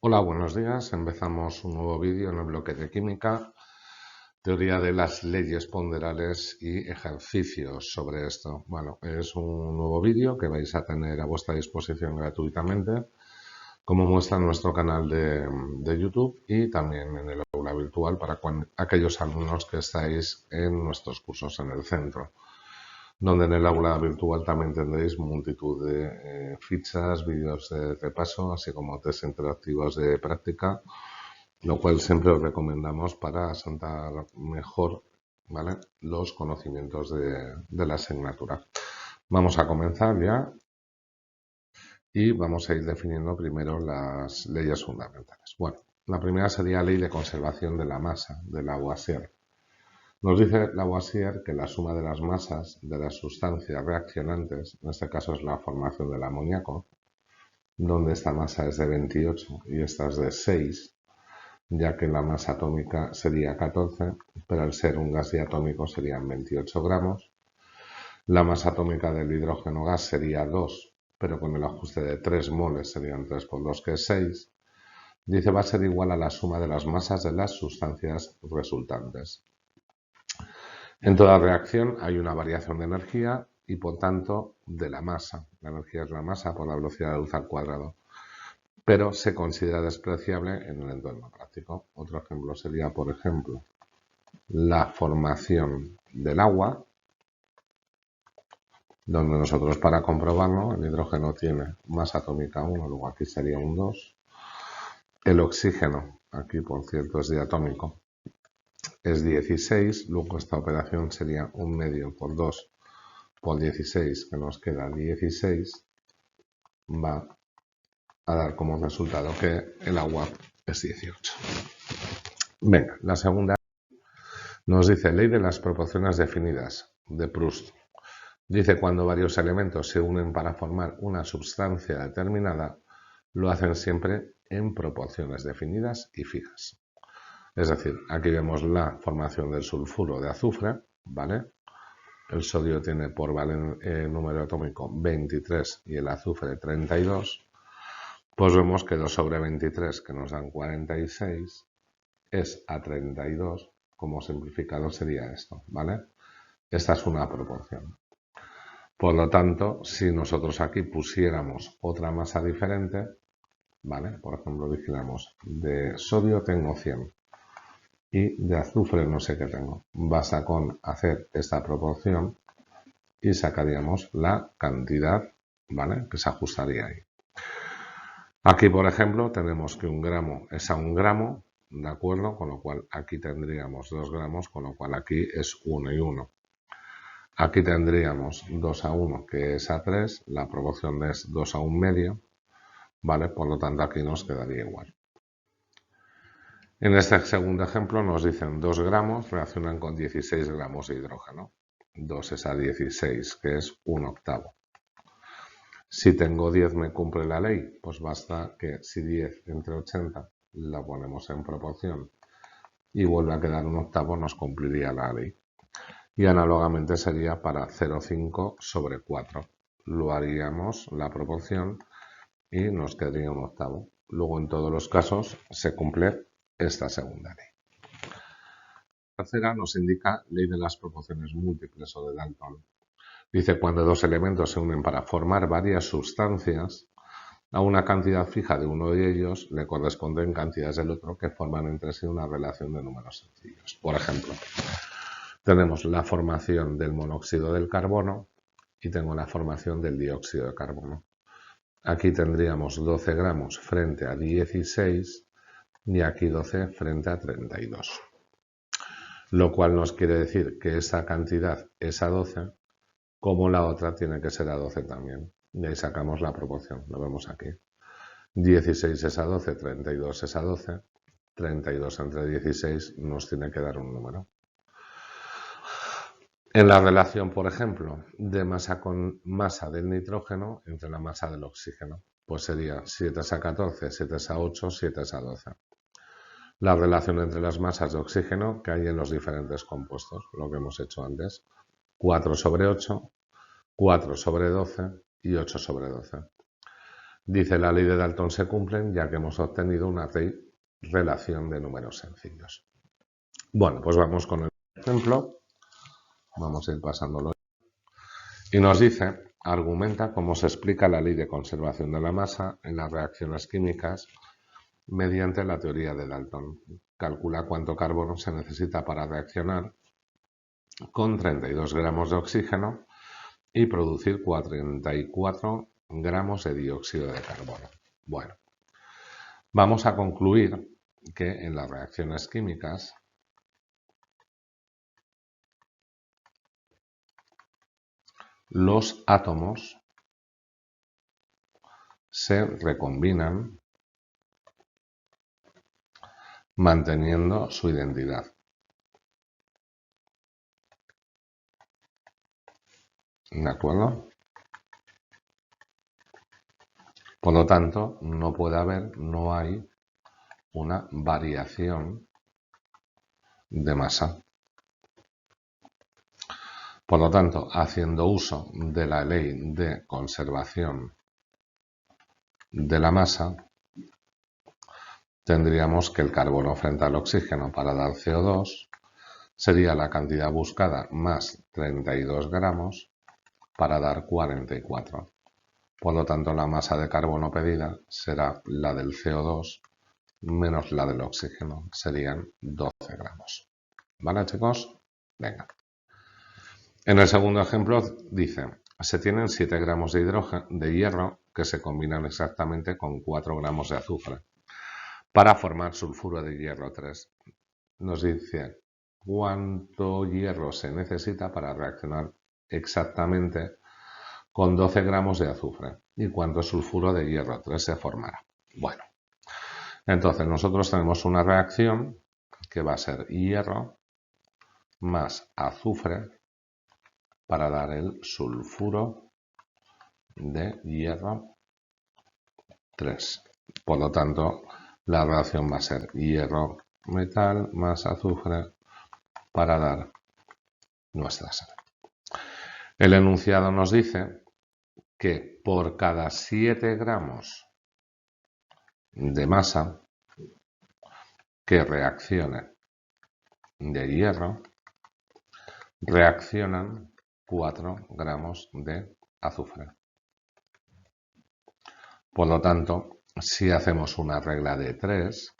Hola, buenos días. Empezamos un nuevo vídeo en el bloque de química, teoría de las leyes ponderales y ejercicios sobre esto. Bueno, es un nuevo vídeo que vais a tener a vuestra disposición gratuitamente, como muestra en nuestro canal de YouTube y también en el aula virtual para aquellos alumnos que estáis en nuestros cursos en el centro, donde en el aula virtual también tendréis multitud de fichas, vídeos de repaso, así como test interactivos de práctica, lo cual siempre os recomendamos para asentar mejor, ¿vale?, los conocimientos de la asignatura. Vamos a comenzar ya y vamos a ir definiendo primero las leyes fundamentales. Bueno, la primera sería ley de conservación de la masa, de Lavoisier. Nos dice Lavoisier que la suma de las masas de las sustancias reaccionantes, en este caso es la formación del amoníaco, donde esta masa es de 28 y esta es de 6, ya que la masa atómica sería 14, pero al ser un gas diatómico serían 28 gramos. La masa atómica del hidrógeno gas sería 2, pero con el ajuste de 3 moles serían 3 por 2, que es 6. Dice va a ser igual a la suma de las masas de las sustancias resultantes. En toda reacción hay una variación de energía y por tanto de la masa. La energía es la masa por la velocidad de luz al cuadrado, pero se considera despreciable en el entorno práctico. Otro ejemplo sería, por ejemplo, la formación del agua, donde nosotros para comprobarlo, el hidrógeno tiene masa atómica 1, luego aquí sería un 2. El oxígeno, aquí por cierto es diatómico, es 16, luego esta operación sería 1 medio por 2 por 16, que nos queda 16, va a dar como resultado que el agua es 18. Venga, la segunda nos dice ley de las proporciones definidas de Proust. Dice cuando varios elementos se unen para formar una sustancia determinada, lo hacen siempre en proporciones definidas y fijas. Es decir, aquí vemos la formación del sulfuro de azufre, ¿vale? El sodio tiene por número atómico 23 y el azufre 32. Pues vemos que 2 sobre 23, que nos dan 46, es a 32, como simplificado sería esto, ¿vale? Esta es una proporción. Por lo tanto, si nosotros aquí pusiéramos otra masa diferente, ¿vale? Por ejemplo, dijéramos, de sodio tengo 100 y de azufre no sé qué tengo. Basta con hacer esta proporción y sacaríamos la cantidad, ¿vale?, que se ajustaría ahí. Aquí, por ejemplo, tenemos que 1 gramo es a 1 gramo, ¿de acuerdo? Con lo cual aquí tendríamos 2 gramos, con lo cual aquí es 1 y 1. Aquí tendríamos 2 a 1, que es a 3, la proporción es 2 a 1 medio, ¿vale? Por lo tanto, aquí nos quedaría igual. En este segundo ejemplo nos dicen 2 gramos reaccionan con 16 gramos de hidrógeno. 2 es a 16, que es 1 octavo. Si tengo 10 me cumple la ley, pues basta que si 10 entre 80 la ponemos en proporción y vuelve a quedar 1 octavo, nos cumpliría la ley. Y análogamente sería para 0,5 sobre 4. Lo haríamos la proporción y nos quedaría 1 octavo. Luego en todos los casos se cumple esta segunda ley. La tercera nos indica ley de las proporciones múltiples o de Dalton. Dice cuando dos elementos se unen para formar varias sustancias, a una cantidad fija de uno de ellos le corresponden cantidades del otro que forman entre sí una relación de números sencillos. Por ejemplo, tenemos la formación del monóxido del carbono y tengo la formación del dióxido de carbono. Aquí tendríamos 12 gramos frente a 16 y aquí 12 frente a 32. Lo cual nos quiere decir que esa cantidad es a 12, como la otra tiene que ser a 12 también. Y ahí sacamos la proporción, lo vemos aquí. 16 es a 12, 32 es a 12, 32 entre 16 nos tiene que dar un número. En la relación, por ejemplo, de masa con masa del nitrógeno entre la masa del oxígeno, pues sería 7 es a 14, 7 es a 8, 7 es a 12. La relación entre las masas de oxígeno que hay en los diferentes compuestos, lo que hemos hecho antes, 4 sobre 8, 4 sobre 12 y 8 sobre 12. Dice la ley de Dalton se cumplen ya que hemos obtenido una relación de números sencillos. Bueno, pues vamos con el ejemplo. Vamos a ir pasándolo. Y nos dice, argumenta cómo se explica la ley de conservación de la masa en las reacciones químicas mediante la teoría de Dalton. Calcula cuánto carbono se necesita para reaccionar con 32 gramos de oxígeno y producir 44 gramos de dióxido de carbono. Bueno, vamos a concluir que en las reacciones químicas los átomos se recombinan manteniendo su identidad. ¿De acuerdo? Por lo tanto, no hay una variación de masa. Por lo tanto, haciendo uso de la ley de conservación de la masa, tendríamos que el carbono frente al oxígeno para dar CO2 sería la cantidad buscada más 32 gramos para dar 44. Por lo tanto, la masa de carbono pedida será la del CO2 menos la del oxígeno, serían 12 gramos. ¿Vale, chicos? Venga. En el segundo ejemplo dice, se tienen 7 gramos de hierro que se combinan exactamente con 4 gramos de azufre para formar sulfuro de hierro 3. Nos dice cuánto hierro se necesita para reaccionar exactamente con 12 gramos de azufre y cuánto sulfuro de hierro 3 se formará. Bueno, entonces nosotros tenemos una reacción que va a ser hierro más azufre para dar el sulfuro de hierro 3. Por lo tanto, la reacción va a ser hierro metal más azufre para dar nuestra sal. El enunciado nos dice que por cada 7 gramos de masa que reaccione de hierro, reaccionan 4 gramos de azufre. Por lo tanto, si hacemos una regla de 3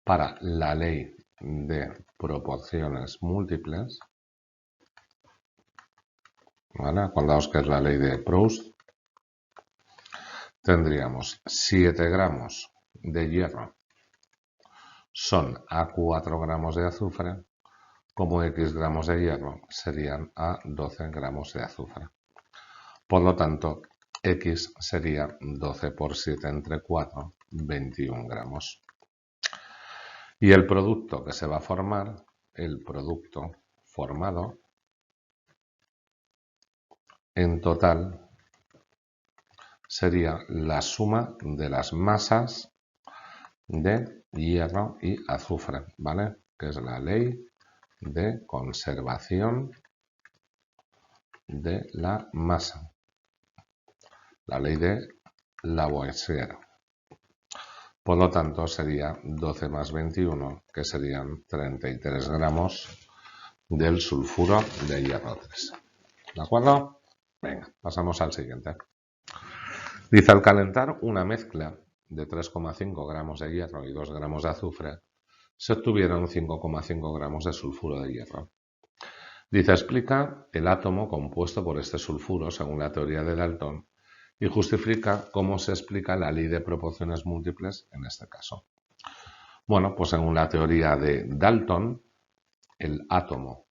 para la ley de proporciones múltiples, ¿vale? Acordaos que es la ley de Proust, tendríamos 7 gramos de hierro son a 4 gramos de azufre, como X gramos de hierro serían a 12 gramos de azufre. Por lo tanto, X sería 12 por 7 entre 4, 21 gramos. Y el producto que se va a formar, el producto formado, en total sería la suma de las masas de hierro y azufre, ¿vale? Que es la ley de conservación de la masa. La ley de Lavoisier. Por lo tanto, sería 12 más 21, que serían 33 gramos del sulfuro de hierro 3. ¿De acuerdo? Venga, pasamos al siguiente. Dice, al calentar una mezcla de 3,5 gramos de hierro y 2 gramos de azufre, se obtuvieron 5,5 gramos de sulfuro de hierro. Dice, explica el átomo compuesto por este sulfuro según la teoría de Dalton y justifica cómo se explica la ley de proporciones múltiples en este caso. Bueno, pues según la teoría de Dalton, el átomo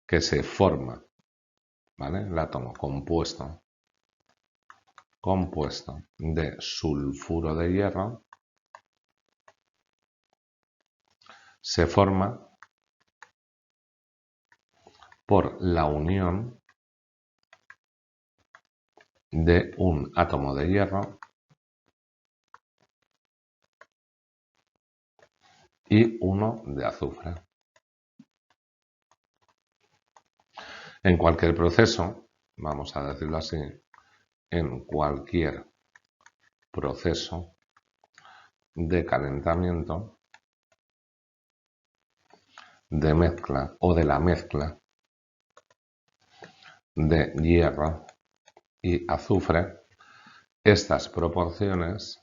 que se forma, ¿vale? El átomo compuesto de sulfuro de hierro se forma por la unión de un átomo de hierro y uno de azufre. En cualquier proceso, vamos a decirlo así, en cualquier proceso de calentamiento de mezcla o de la mezcla de hierro y azufre, estas proporciones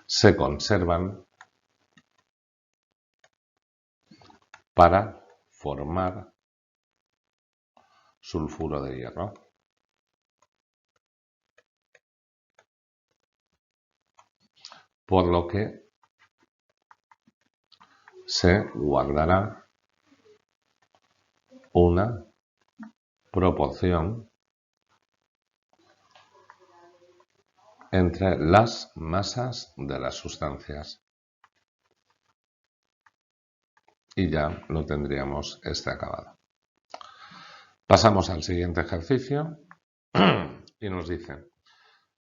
se conservan para formar sulfuro de hierro. Por lo que se guardará una proporción entre las masas de las sustancias. Y ya lo tendríamos este acabado. Pasamos al siguiente ejercicio y nos dice: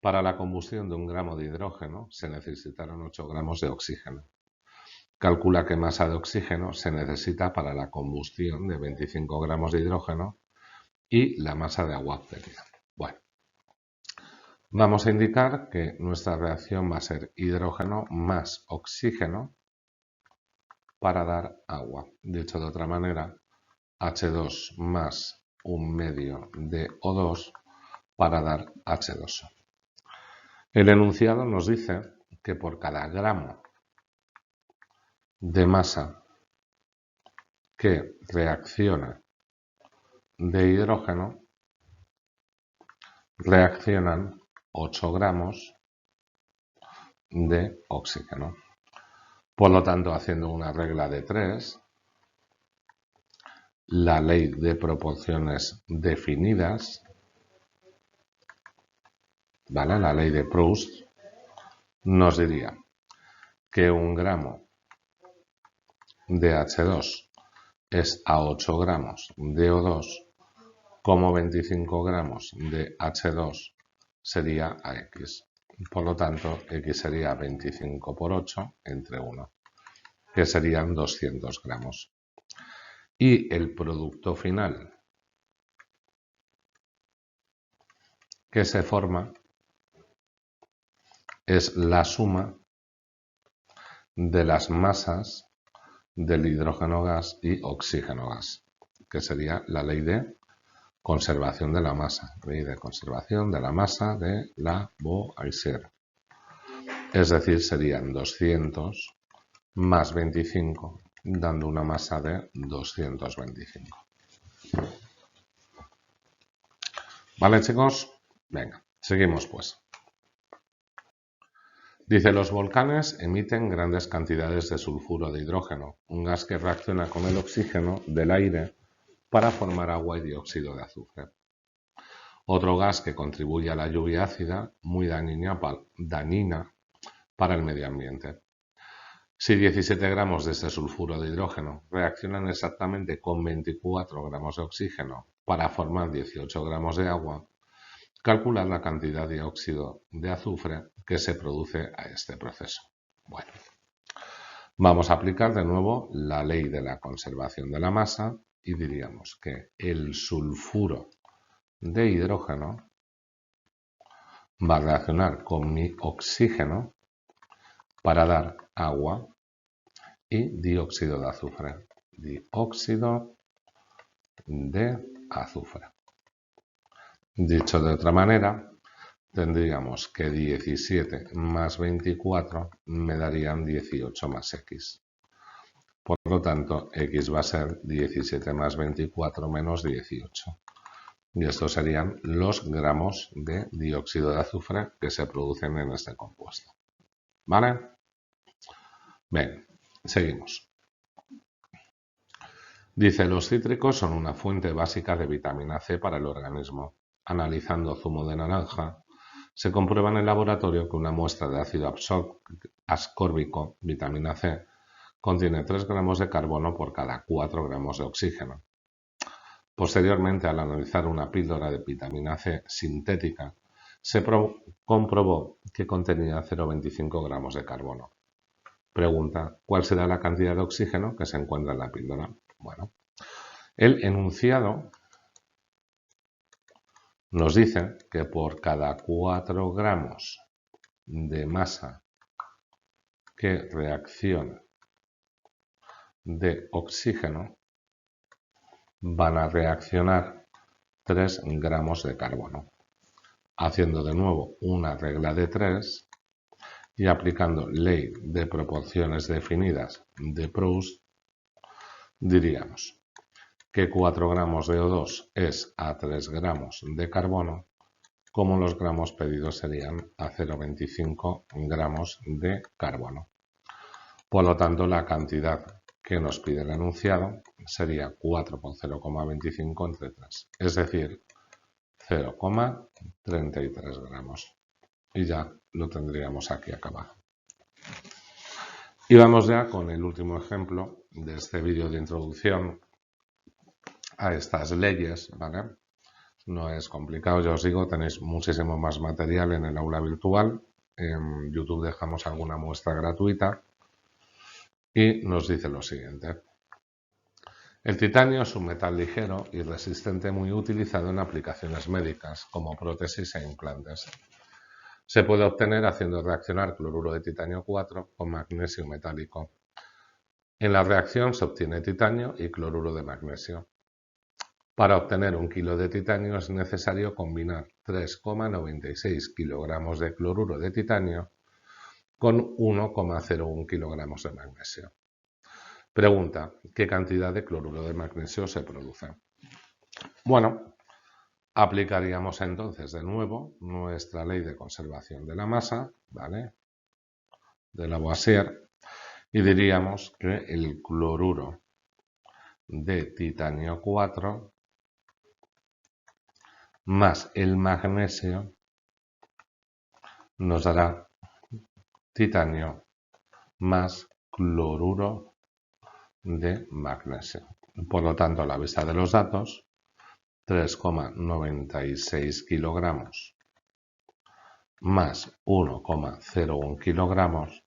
para la combustión de 1 gramo de hidrógeno se necesitarán 8 gramos de oxígeno. Calcula qué masa de oxígeno se necesita para la combustión de 25 gramos de hidrógeno y la masa de agua obtenida. Bueno, vamos a indicar que nuestra reacción va a ser hidrógeno más oxígeno para dar agua. Dicho de otra manera, H2 más 1/2 de O2 para dar H2O. El enunciado nos dice que por cada gramo de masa que reacciona de hidrógeno, reaccionan 8 gramos de oxígeno. Por lo tanto, haciendo una regla de 3, la ley de proporciones definidas, ¿vale? La ley de Proust nos diría que 1 gramo de H2 es a 8 gramos de O2, como 25 gramos de H2 sería a X. Por lo tanto, X sería 25 por 8 entre 1, que serían 200 gramos. Y el producto final que se forma es la suma de las masas del hidrógeno gas y oxígeno gas, que sería la ley de conservación de la masa, ley de conservación de la masa de Lavoisier. Es decir, serían 200 más 25, dando una masa de 225. ¿Vale, chicos? Venga, seguimos pues. Dice: los volcanes emiten grandes cantidades de sulfuro de hidrógeno, un gas que reacciona con el oxígeno del aire para formar agua y dióxido de azufre. Otro gas que contribuye a la lluvia ácida, muy dañina para el medio ambiente. Si 17 gramos de este sulfuro de hidrógeno reaccionan exactamente con 24 gramos de oxígeno para formar 18 gramos de agua, calcular la cantidad de dióxido de azufre que se produce a este proceso. Bueno, vamos a aplicar de nuevo la ley de la conservación de la masa y diríamos que el sulfuro de hidrógeno va a reaccionar con mi oxígeno para dar agua y dióxido de azufre. Dióxido de azufre. Dicho de otra manera, tendríamos que 17 más 24 me darían 18 más X. Por lo tanto, X va a ser 17 más 24 menos 18. Y estos serían los gramos de dióxido de azufre que se producen en este compuesto. ¿Vale? Bien, seguimos. Dice: los cítricos son una fuente básica de vitamina C para el organismo. Analizando zumo de naranja, se comprueba en el laboratorio que una muestra de ácido ascórbico, vitamina C, contiene 3 gramos de carbono por cada 4 gramos de oxígeno. Posteriormente, al analizar una píldora de vitamina C sintética, se comprobó que contenía 0,25 gramos de carbono. Pregunta: ¿cuál será la cantidad de oxígeno que se encuentra en la píldora? Bueno, el enunciado Nos dice que por cada 4 gramos de masa que reacciona de oxígeno van a reaccionar 3 gramos de carbono. Haciendo de nuevo una regla de 3 y aplicando ley de proporciones definidas de Proust, diríamos que 4 gramos de O2 es a 3 gramos de carbono, como los gramos pedidos serían a 0,25 gramos de carbono. Por lo tanto, la cantidad que nos pide el enunciado sería 4 por 0,25 entre 3, es decir, 0,33 gramos. Y ya lo tendríamos aquí acabado. Y vamos ya con el último ejemplo de este vídeo de introducción a estas leyes, ¿vale? No es complicado, ya os digo, tenéis muchísimo más material en el aula virtual. En YouTube dejamos alguna muestra gratuita y nos dice lo siguiente. El titanio es un metal ligero y resistente muy utilizado en aplicaciones médicas como prótesis e implantes. Se puede obtener haciendo reaccionar cloruro de titanio 4 con magnesio metálico. En la reacción se obtiene titanio y cloruro de magnesio. Para obtener 1 kilo de titanio es necesario combinar 3,96 kilogramos de cloruro de titanio con 1,01 kilogramos de magnesio. Pregunta, ¿qué cantidad de cloruro de magnesio se produce? Bueno, aplicaríamos entonces de nuevo nuestra ley de conservación de la masa, ¿vale? De Lavoisier, y diríamos que el cloruro de titanio 4 más el magnesio nos dará titanio más cloruro de magnesio. Por lo tanto, a la vista de los datos, 3,96 kilogramos más 1,01 kilogramos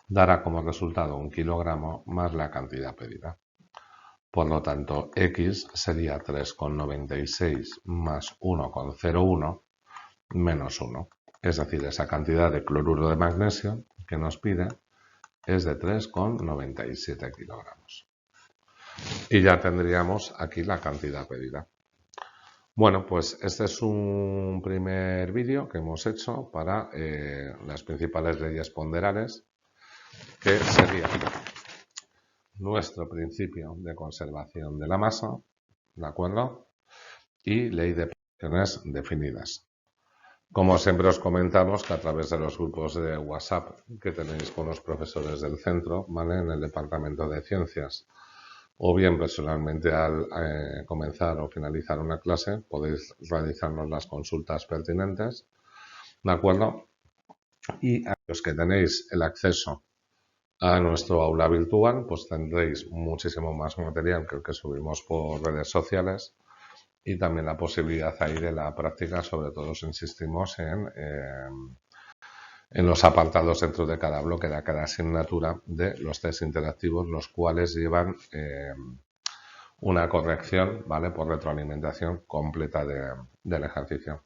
dará como resultado 1 kilogramo más la cantidad pedida. Por lo tanto, X sería 3,96 más 1,01 menos 1. Es decir, esa cantidad de cloruro de magnesio que nos pide es de 3,97 kilogramos. Y ya tendríamos aquí la cantidad pedida. Bueno, pues este es un primer vídeo que hemos hecho para las principales leyes ponderales, que sería nuestro principio de conservación de la masa, ¿de acuerdo? Y ley de proporciones definidas. Como siempre os comentamos que a través de los grupos de WhatsApp que tenéis con los profesores del centro, ¿vale? En el departamento de ciencias, o bien personalmente al comenzar o finalizar una clase, podéis realizarnos las consultas pertinentes, ¿de acuerdo? Y a los que tenéis el acceso a nuestro aula virtual, pues tendréis muchísimo más material que el que subimos por redes sociales y también la posibilidad ahí de la práctica, sobre todo os insistimos en los apartados dentro de cada bloque de cada asignatura de los test interactivos, los cuales llevan una corrección, ¿vale? Por retroalimentación completa del ejercicio.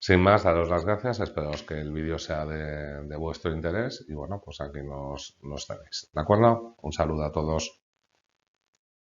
Sin más, daros las gracias, espero que el vídeo sea de vuestro interés y bueno, pues aquí nos tenéis, ¿de acuerdo? Un saludo a todos.